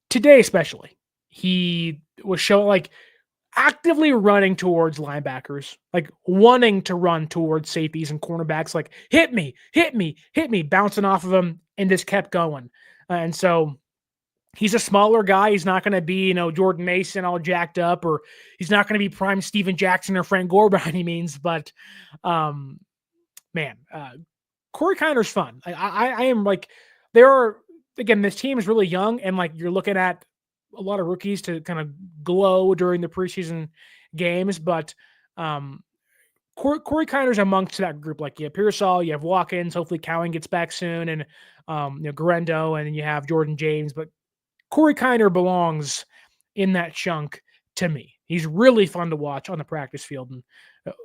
today especially, he was showing actively running towards linebackers, wanting to run towards safeties and cornerbacks, hit me, bouncing off of them, and just kept going. And so He's a smaller guy. He's not going to be, Jordan Mason all jacked up, or he's not going to be prime Steven Jackson or Frank Gore by any means. But, um, man, Cory Kiner's fun. I am like, there are, again, this team is really young, and like you're looking at a lot of rookies to kind of glow during the preseason games. But Cory Kiner's amongst that group. Like you have Pearsall, you have Watkins. Hopefully Cowan gets back soon, and Guerendo, and then you have Jordan James. But Cory Kiner belongs in that chunk to me. He's really fun to watch on the practice field, and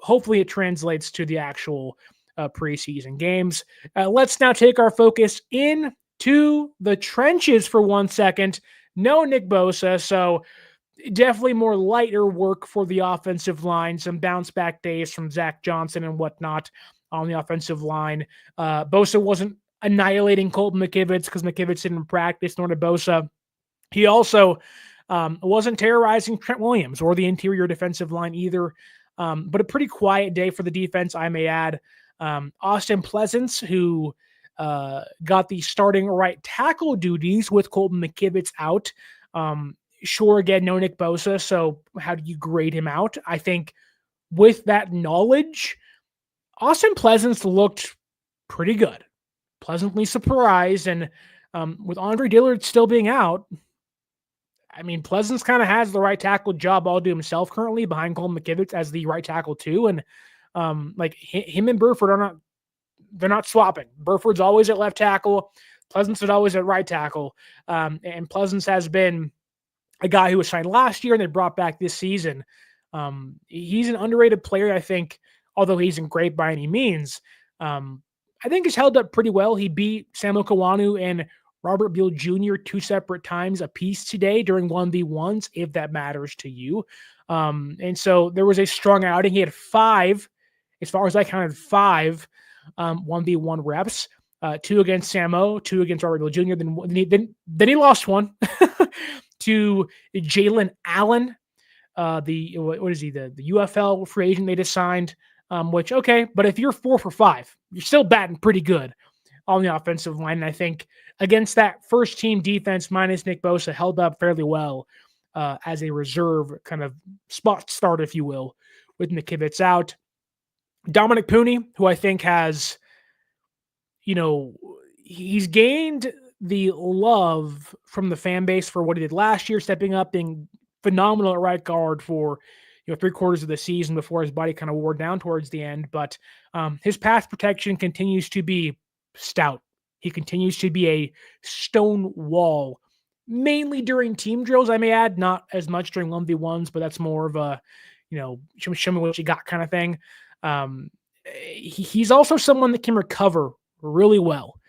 hopefully it translates to the actual preseason games. Let's now take our focus into the trenches for 1 second. No Nick Bosa, so definitely more lighter work for the offensive line. Some bounce back days from Zach Johnson and whatnot on the offensive line. Bosa wasn't annihilating Colton McKivitz because McKivitz didn't practice, nor did Bosa. He also wasn't terrorizing Trent Williams or the interior defensive line either. But a pretty quiet day for the defense, I may add. Austin Pleasance, who got the starting right tackle duties with Colton McKivitz out. Sure, again, no Nick Bosa, so how do you grade him out? I think with that knowledge, Austin Pleasance looked pretty good. Pleasantly surprised, and with Andre Dillard still being out, I mean, Pleasance kind of has the right tackle job all to himself currently behind Colton McKivitz as the right tackle too. And him and Burford they're not swapping. Burford's always at left tackle. Pleasance is always at right tackle. And Pleasance has been a guy who was signed last year and they brought back this season. He's an underrated player, I think, although he isn't great by any means. I think he's held up pretty well. He beat Sam Okawanu and Robert Beal Jr. 2 separate times apiece today during 1v1s, if that matters to you. And so there was a strong outing. He had 5, as far as I counted, 5 1v1 reps, 2 against Samo, 2 against Robert Beal Jr. Then he lost 1 to Jalen Allen, what is he, the UFL free agent they just signed, which, okay, but if you're 4 for 5, you're still batting pretty good on the offensive line. And I think against that first team defense minus Nick Bosa held up fairly well as a reserve kind of spot start, if you will, with McKivitz out. Dominick Puni, who I think has, he's gained the love from the fan base for what he did last year, stepping up, being phenomenal at right guard for 3/4 of the season before his body kind of wore down towards the end. But his pass protection continues to be stout. He continues to be a stone wall, mainly during team drills, I may add, not as much during 1v1s, but that's more of a, show me what you got kind of thing. He's also someone that can recover really well.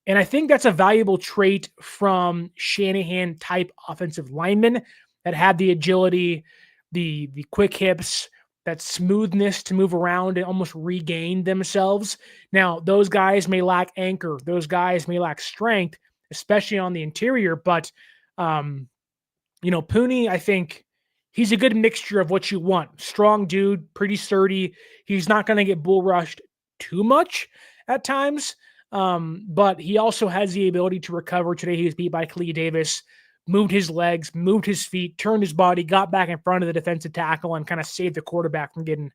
And I think that's a valuable trait from Shanahan type offensive linemen that had the agility, the quick hips, that smoothness to move around and almost regain themselves. Now, those guys may lack anchor. Those guys may lack strength, especially on the interior. But, Puni, I think he's a good mixture of what you want. Strong dude, pretty sturdy. He's not going to get bull rushed too much at times. But he also has the ability to recover. Today he was beat by Khalil Davis, moved his legs, moved his feet, turned his body, got back in front of the defensive tackle, and kind of saved the quarterback from getting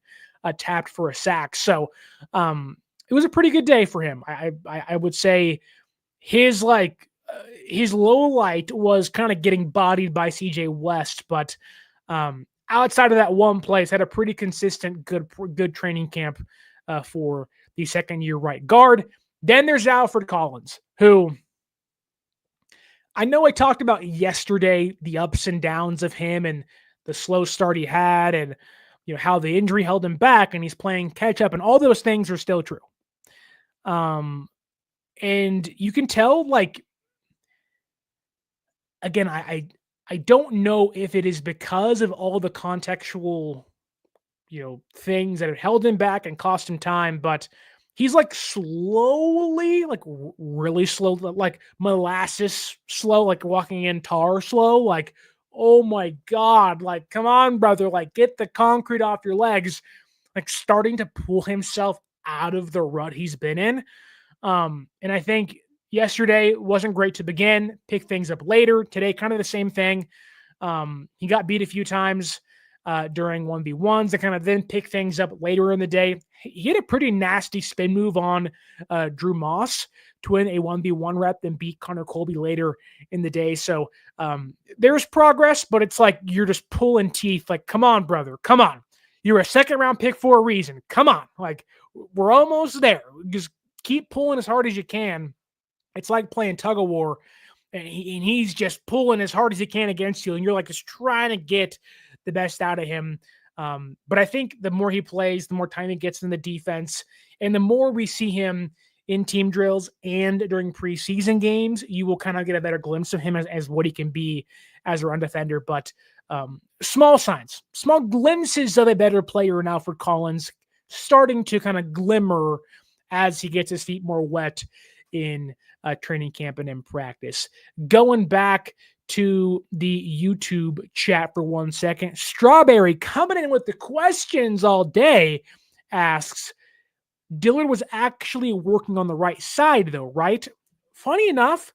tapped for a sack. So it was a pretty good day for him. I would say his low light was kind of getting bodied by CJ West, but outside of that one place, had a pretty consistent, good training camp for the second-year right guard. Then there's Alfred Collins, who I know I talked about yesterday, the ups and downs of him and the slow start he had and how the injury held him back and he's playing catch up and all those things are still true. And you can tell, again, I don't know if it is because of all the contextual, things that have held him back and cost him time, but he's slowly, really slow, like molasses slow, like walking in tar slow, oh my God, come on, brother, get the concrete off your legs, starting to pull himself out of the rut he's been in. And I think Yesterday wasn't great to begin, pick things up later. Today, kind of the same thing. He got beat a few times during 1v1s to kind of then pick things up later in the day. He had a pretty nasty spin move on Drew Moss to win a 1v1 rep, then beat Connor Colby later in the day. So there's progress, but it's like you're just pulling teeth. Like, come on, brother. Come on. You're a second round pick for a reason. Come on. Like, we're almost there. Just keep pulling as hard as you can. It's like playing tug of war, and he's just pulling as hard as he can against you, and you're like just trying to get the best out of him. But I think the more he plays, the more time he gets in the defense, and the more we see him in team drills and during preseason games, you will kind of get a better glimpse of him as what he can be as a run defender. But small signs, small glimpses of a better player in Alfred Collins starting to kind of glimmer as he gets his feet more wet in training camp and in practice. Going back to the YouTube chat for 1 second, Strawberry coming in with the questions all day asks, Dillard was actually working on the right side though, right? Funny enough,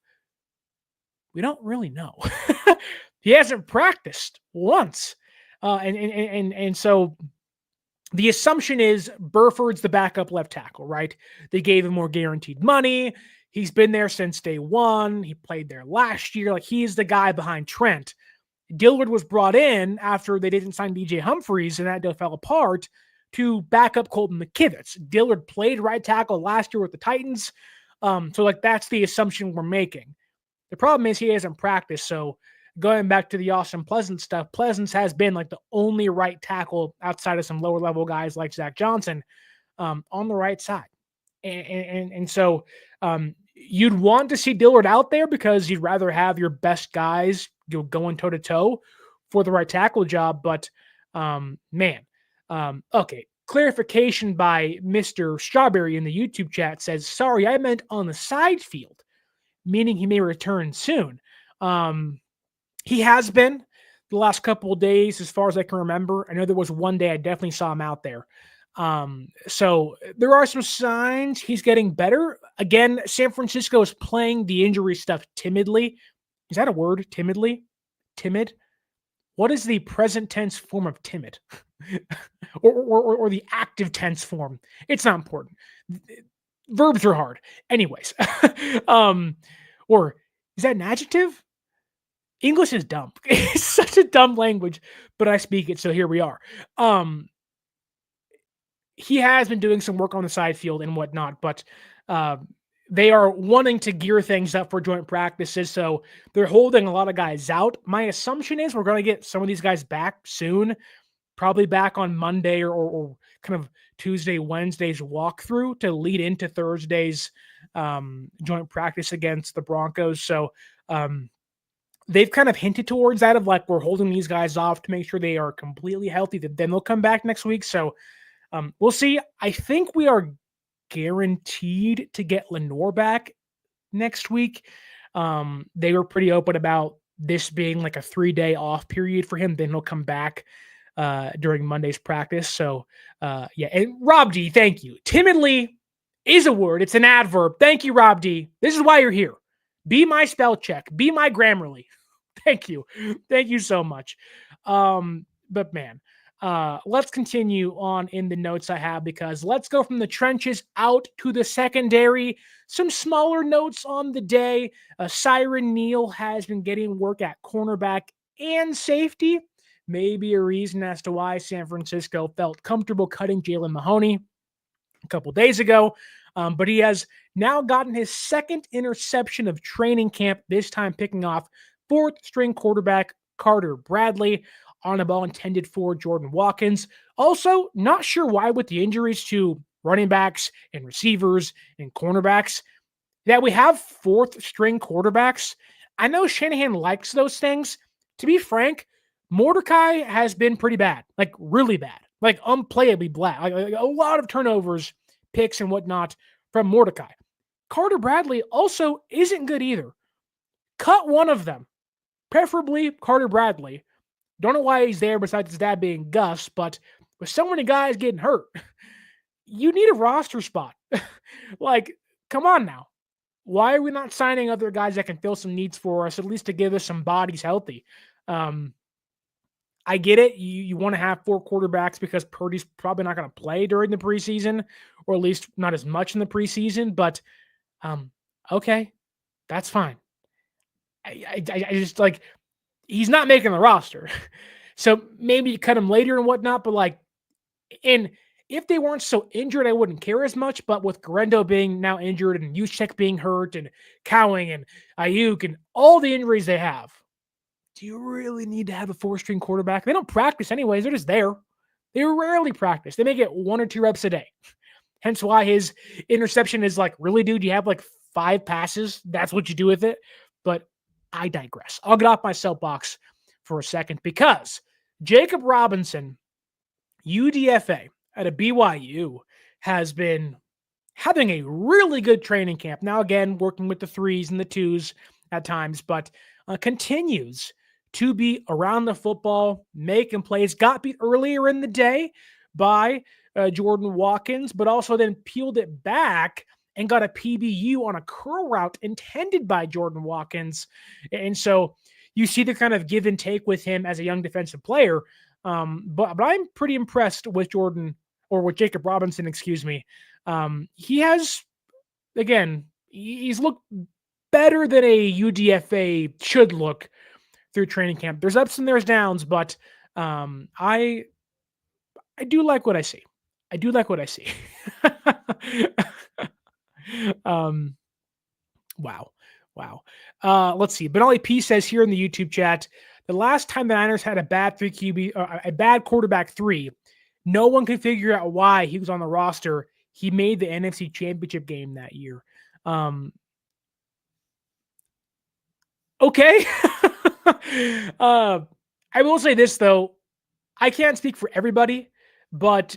we don't really know. He hasn't practiced once. And so the assumption is Burford's the backup left tackle, right? They gave him more guaranteed money. He's been there since day one. He played there last year. Like, he's the guy behind Trent. Dillard was brought in after they didn't sign DJ Humphries and that deal fell apart to back up Colton McKivitz. Dillard played right tackle last year with the Titans. So like, that's the assumption we're making. The problem is he hasn't practiced. So going back to the Austin Pleasance stuff, Pleasance has been like the only right tackle outside of some lower level guys like Zach Johnson on the right side. And so you'd want to see Dillard out there because you'd rather have your best guys going toe to toe for the right tackle job. But okay. Clarification by Mr. Strawberry in the YouTube chat says, sorry, I meant on the side field, meaning he may return soon. He has been the last couple of days, as far as I can remember. I know there was one day I definitely saw him out there. So there are some signs he's getting better. Again, San Francisco is playing the injury stuff timidly. Is that a word? Timidly? Timid? What is the present tense form of timid? or the active tense form? It's not important. Verbs are hard. Anyways. Or is that an adjective? English is dumb. It's such a dumb language, but I speak it, so here we are. He has been doing some work on the side field and whatnot, but they are wanting to gear things up for joint practices, so they're holding a lot of guys out. My assumption is we're going to get some of these guys back soon, probably back on Monday or kind of Tuesday, Wednesday's walkthrough to lead into Thursday's joint practice against the Broncos. So they've kind of hinted towards that of like, we're holding these guys off to make sure they are completely healthy, then they'll come back next week. So we'll see. I think we are guaranteed to get Lenoir back next week. They were pretty open about this being like a 3-day off period for him. Then he'll come back during Monday's practice. So yeah. And Rob D, thank you. Timidly is a word. It's an adverb. Thank you, Rob D. This is why you're here. Be my spell check. Be my Grammarly. Thank you. Thank you so much. But man, let's continue on in the notes I have, because let's go from the trenches out to the secondary. Some smaller notes on the day. Siren Neal has been getting work at cornerback and safety. Maybe a reason as to why San Francisco felt comfortable cutting Jalen Mahoney a couple days ago. But he has now gotten his second interception of training camp, this time picking off fourth-string quarterback Carter Bradley on a ball intended for Jordan Watkins. Also, not sure why with the injuries to running backs and receivers and cornerbacks that we have fourth-string quarterbacks. I know Shanahan likes those things. To be frank, Mordecai has been pretty bad, like really bad, like unplayably bad, like a lot of turnovers, picks and whatnot from Mordecai. Carter Bradley also isn't good either. Cut one of them, preferably Carter Bradley. Don't know why he's there besides his dad being Gus, but with so many guys getting hurt, you need a roster spot. Like, come on now. Why are we not signing other guys that can fill some needs for us, at least to give us some bodies healthy? I get it. You want to have 4 quarterbacks because Purdy's probably not going to play during the preseason, or at least not as much in the preseason. But okay, that's fine. I just like he's not making the roster, so maybe you cut him later and whatnot. But like, and if they weren't so injured, I wouldn't care as much. But with Guerendo being now injured and Juszczyk being hurt and Cowing and Ayuk and all the injuries they have, do you really need to have a 4-string quarterback? They don't practice anyways. They're just there. They rarely practice. They may get 1 or 2 reps a day. Hence why his interception is like, really, dude, you have like 5 passes. That's what you do with it. But I digress. I'll get off my soapbox for a second because Jacob Robinson, UDFA at a BYU, has been having a really good training camp. Now, again, working with the 3s and the 2s at times, but continues to be around the football, making plays. Got beat earlier in the day by Jordan Watkins, but also then peeled it back and got a PBU on a curl route intended by Jordan Watkins. And so you see the kind of give and take with him as a young defensive player. But I'm pretty impressed with Jordan, or with Jacob Robinson, excuse me. He has, again, he's looked better than a UDFA should look through training camp. There's ups and there's downs, but I do like what I see. I do like what I see. Wow. Let's see. Benali P says here in the YouTube chat, the last time the Niners had a bad 3 QB, a bad quarterback 3, no one could figure out why he was on the roster. He made the NFC Championship game that year. Okay. I will say this, though. I can't speak for everybody, but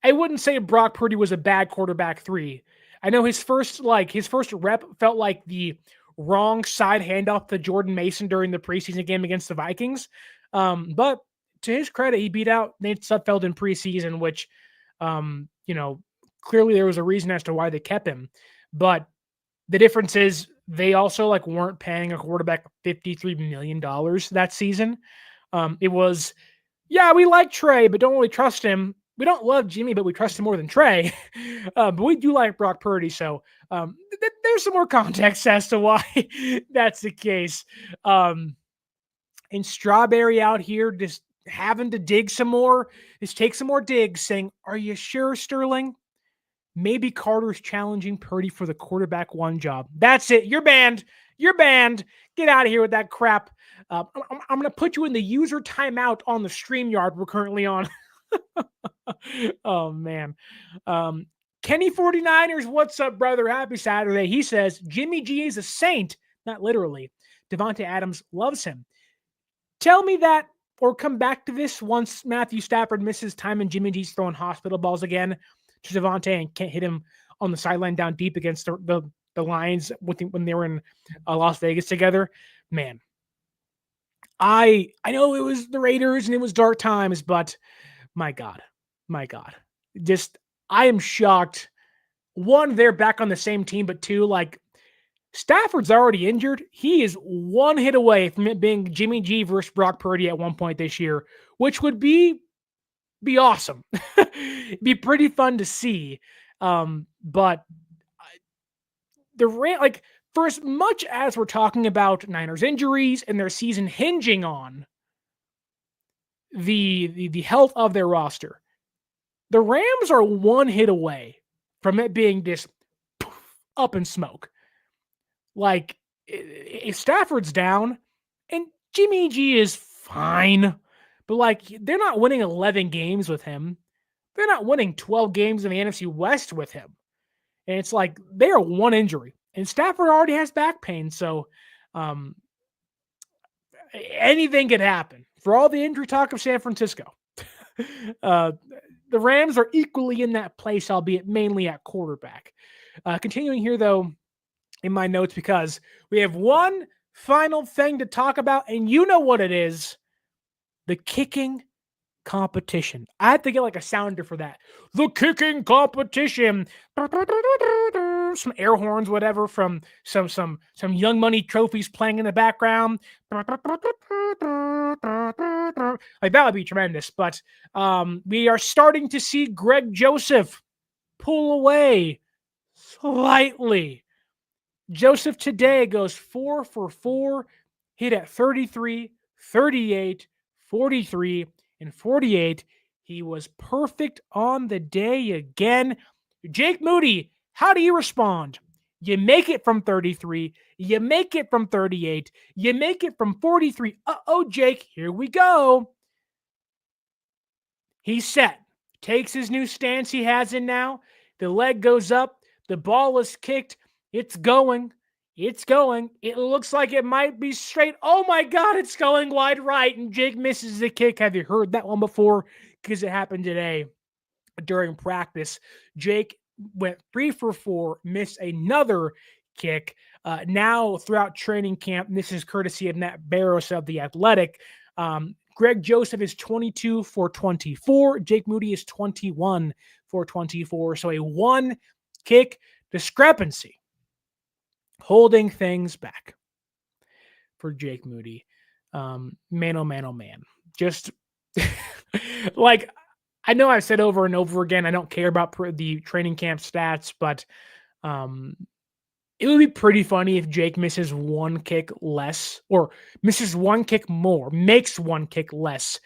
I wouldn't say Brock Purdy was a bad quarterback 3. I know his first rep felt like the wrong side handoff to Jordan Mason during the preseason game against the Vikings. But to his credit, he beat out Nate Sudfeld in preseason, which, clearly there was a reason as to why they kept him. But the difference is they also weren't paying a quarterback $53 million that season. It was, yeah, we like Trey, but don't really trust him. We don't love Jimmy, but we trust him more than Trey. But we do like Brock Purdy. So there's some more context as to why that's the case. And Strawberry out here just having to dig some more, just take some more digs, saying, are you sure, Sterling? Maybe Carter's challenging Purdy for the quarterback 1 job. That's it. You're banned. You're banned. Get out of here with that crap. I'm going to put you in the user timeout on the StreamYard we're currently on. Oh, man. Kenny 49ers, what's up, brother? Happy Saturday. He says, Jimmy G is a saint. Not literally. Devontae Adams loves him. Tell me that, or come back to this once Matthew Stafford misses time and Jimmy G's throwing hospital balls again to Devontae and can't hit him on the sideline down deep against the Lions when they were in Las Vegas together. Man, I know it was the Raiders and it was dark times, but my God. Just, I am shocked. 1, they're back on the same team, but 2, Stafford's already injured. He is 1 hit away from it being Jimmy G versus Brock Purdy at one point this year, which would be awesome. Be pretty fun to see. But for as much as we're talking about Niners injuries and their season hinging on the health of their roster, the Rams are 1 hit away from it being just up in smoke. If Stafford's down and Jimmy G is fine, but they're not winning 11 games with him. They're not winning 12 games in the NFC West with him. And it's they are 1 injury. And Stafford already has back pain. So anything could happen. For all the injury talk of San Francisco, the Rams are equally in that place, albeit mainly at quarterback. Continuing here, though, in my notes, because we have one final thing to talk about, and you know what it is. The kicking competition. I had to get a sounder for that. The kicking competition. some air horns, whatever, from some Young Money trophies playing in the background. Like that would be tremendous. But we are starting to see Greg Joseph pull away slightly. Joseph today goes 4 for 4, hit at 33, 38, 43, and 48. He was perfect on the day again. Jake Moody, how do you respond? You make it from 33, you make it from 38, you make it from 43. Uh-oh, Jake, here we go. He's set. Takes his new stance he has in now. The leg goes up. The ball is kicked. It's going. It's going. It looks like it might be straight. Oh my God, it's going wide right. And Jake misses the kick. Have you heard that one before? Because it happened today during practice. Jake went 3 for 4, missed another kick. Now throughout training camp, this is courtesy of Nat Barros of The Athletic. Greg Joseph is 22 for 24. Jake Moody is 21 for 24. So a 1 kick discrepancy, holding things back for Jake Moody. Man, oh man, oh man. Just like, I know I've said over and over again, I don't care about the training camp stats, but it would be pretty funny if Jake misses 1 kick less, or misses 1 kick more, makes 1 kick less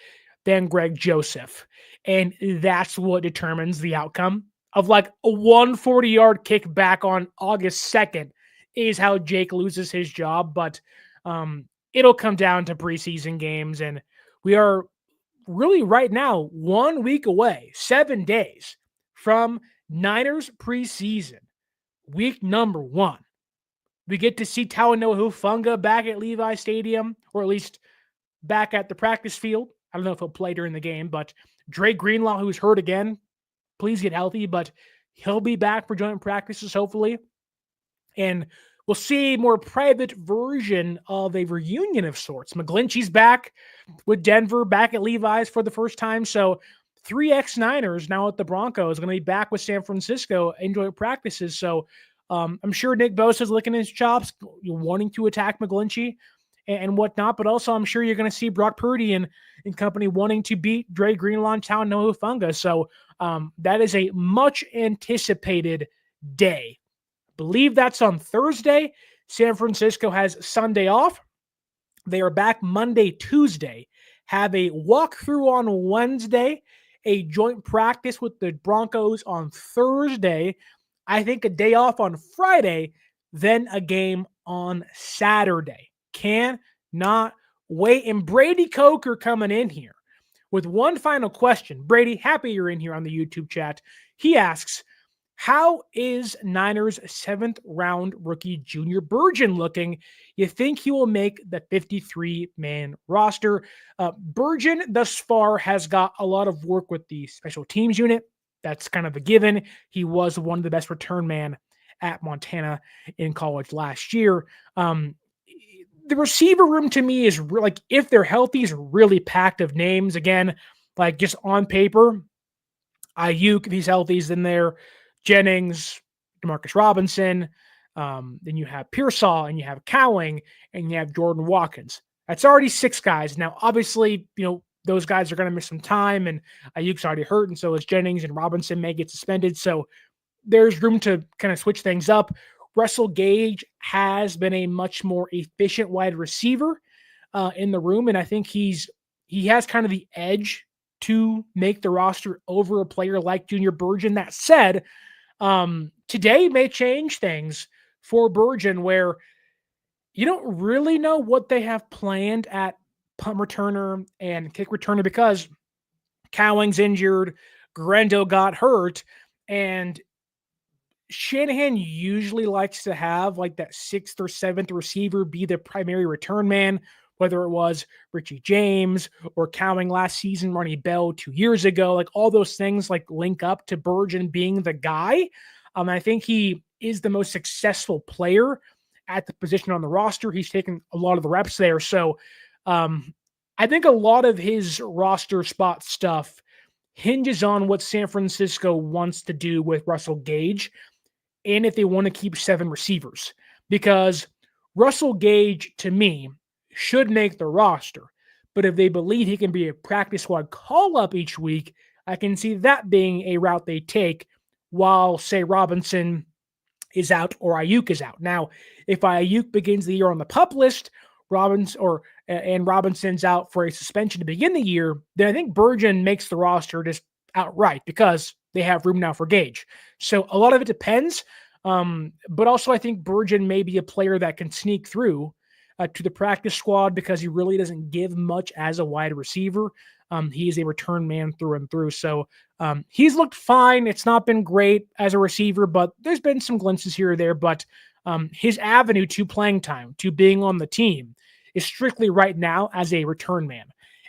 than Greg Joseph. And that's what determines the outcome of like a 140-yard kick back on August 2nd is how Jake loses his job. But it'll come down to preseason games. And we are really right now 1 week away, 7 days from Niners preseason, week number 1. We get to see Talanoa Hufanga back at Levi Stadium, or at least back at the practice field. I don't know if he'll play during the game, but Dre Greenlaw, who's hurt again, please get healthy, but he'll be back for joint practices, hopefully. And we'll see a more private version of a reunion of sorts. McGlinchey's back with Denver, back at Levi's for the first time. So 3 ex-Niners now at the Broncos going to be back with San Francisco in joint practices. So I'm sure Nick Bosa's licking his chops, wanting to attack McGlinchey and whatnot, but also I'm sure you're going to see Brock Purdy and company wanting to beat Dre Greenlaw and Talanoa Hufanga. So that is a much anticipated day. I believe that's on Thursday. San Francisco has Sunday off. They are back Monday, Tuesday, have a walkthrough on Wednesday, a joint practice with the Broncos on Thursday, I think a day off on Friday, then a game on Saturday. Cannot wait. And Brady Coker coming in here with one final question. Brady, happy you're in here on the YouTube chat. He asks, how is Niners 7th round rookie Junior Burgeon looking? You think he will make the 53-man roster? Burgeon thus far has got a lot of work with the special teams unit. That's kind of a given. He was one of the best return man at Montana in college last year. The receiver room to me is like, if they're healthy, is really packed of names. Again, like just on paper, Ayuk, if he's healthy, is in there. Jennings, Demarcus Robinson. Then you have Pearsall, and you have Cowing, and you have Jordan Watkins. That's already 6 guys. Now, obviously, those guys are going to miss some time, and Ayuk's already hurt, and so is Jennings, and Robinson may get suspended. So there's room to kind of switch things up. Russell Gage has been a much more efficient wide receiver in the room, and I think he has kind of the edge to make the roster over a player like Junior Burgeon. That said, today may change things for Burgeon, where you don't really know what they have planned at punt returner and kick returner because Cowing's injured, Guerendo got hurt, and Shanahan usually likes to have like that 6th or 7th receiver be the primary return man, whether it was Richie James or Cowing last season, Ronnie Bell 2 years ago. Like all those things like link up to Burgeon being the guy. I think he is the most successful player at the position on the roster. He's taken a lot of the reps there. So I think a lot of his roster spot stuff hinges on what San Francisco wants to do with Russell Gage. and if they want to keep 7 receivers. Because Russell Gage, to me, should make the roster. But if they believe he can be a practice squad call-up each week, I can see that being a route they take while, say, Robinson is out or Ayuk is out. Now, if Ayuk begins the year on the PUP list, and Robinson's out for a suspension to begin the year, then I think Burgeon makes the roster just outright because they have room now for Gage. So a lot of it depends. But also I think Burgeon may be a player that can sneak through to the practice squad because he really doesn't give much as a wide receiver. He is a return man through and through. So he's looked fine. It's not been great as a receiver, but there's been some glimpses here or there. But his avenue to playing time, to being on the team, is strictly right now as a return man.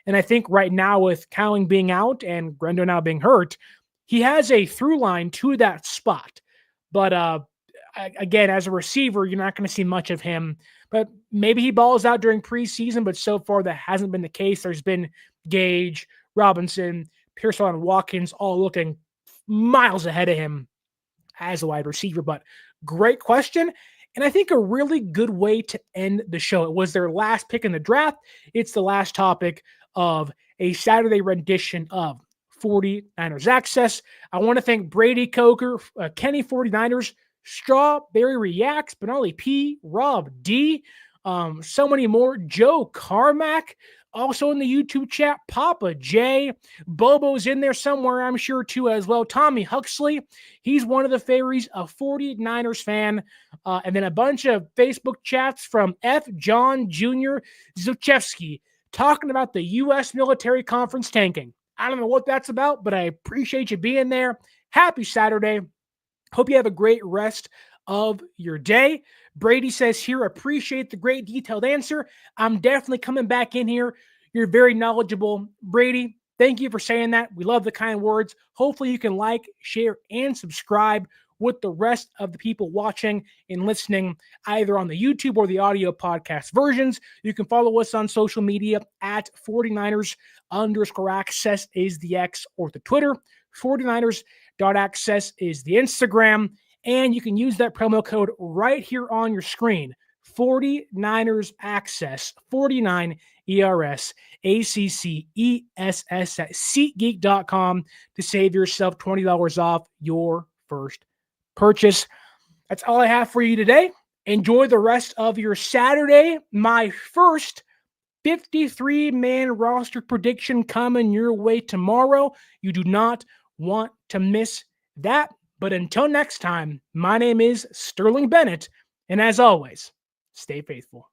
And I think right now with Cowling being out and Guerendo now being hurt, he has a through line to that spot. But again, as a receiver, you're not going to see much of him. But maybe he balls out during preseason, but so far that hasn't been the case. There's been Gage, Robinson, Pearsall, and Watkins all looking miles ahead of him as a wide receiver. But great question. And I think a really good way to end the show. It was their last pick in the draft. It's the last topic of a Saturday rendition of 49ers Access. I want to thank Brady Coker, Kenny 49ers, Strawberry Reacts, Benali P, Rob D, so many more. Joe Carmack, also in the YouTube chat. Papa J, Bobo's in there somewhere, I'm sure, too, as well. Tommy Huxley, he's one of the fairies, a 49ers fan. And then a bunch of Facebook chats from F. John Jr. Zuchewski talking about the U.S. military conference tanking. I don't know what that's about, but I appreciate you being there. Happy Saturday. Hope you have a great rest of your day. Brady says here, appreciate the great detailed answer. I'm definitely coming back in here. You're very knowledgeable. Brady, thank you for saying that. We love the kind words. Hopefully you can like, share, and subscribe with the rest of the people watching and listening either on the YouTube or the audio podcast versions. You can follow us on social media at 49ers_access is the X or the Twitter. 49ers.access is the Instagram. And you can use that promo code right here on your screen. 49ers Access, 49 ERS ACCESS at SeatGeek.com to save yourself $20 off your first purchase. That's all I have for you today. Enjoy the rest of your Saturday. My first 53-man roster prediction coming your way tomorrow. You do not want to miss that. But until next time, my name is Sterling Bennett, and as always, stay faithful.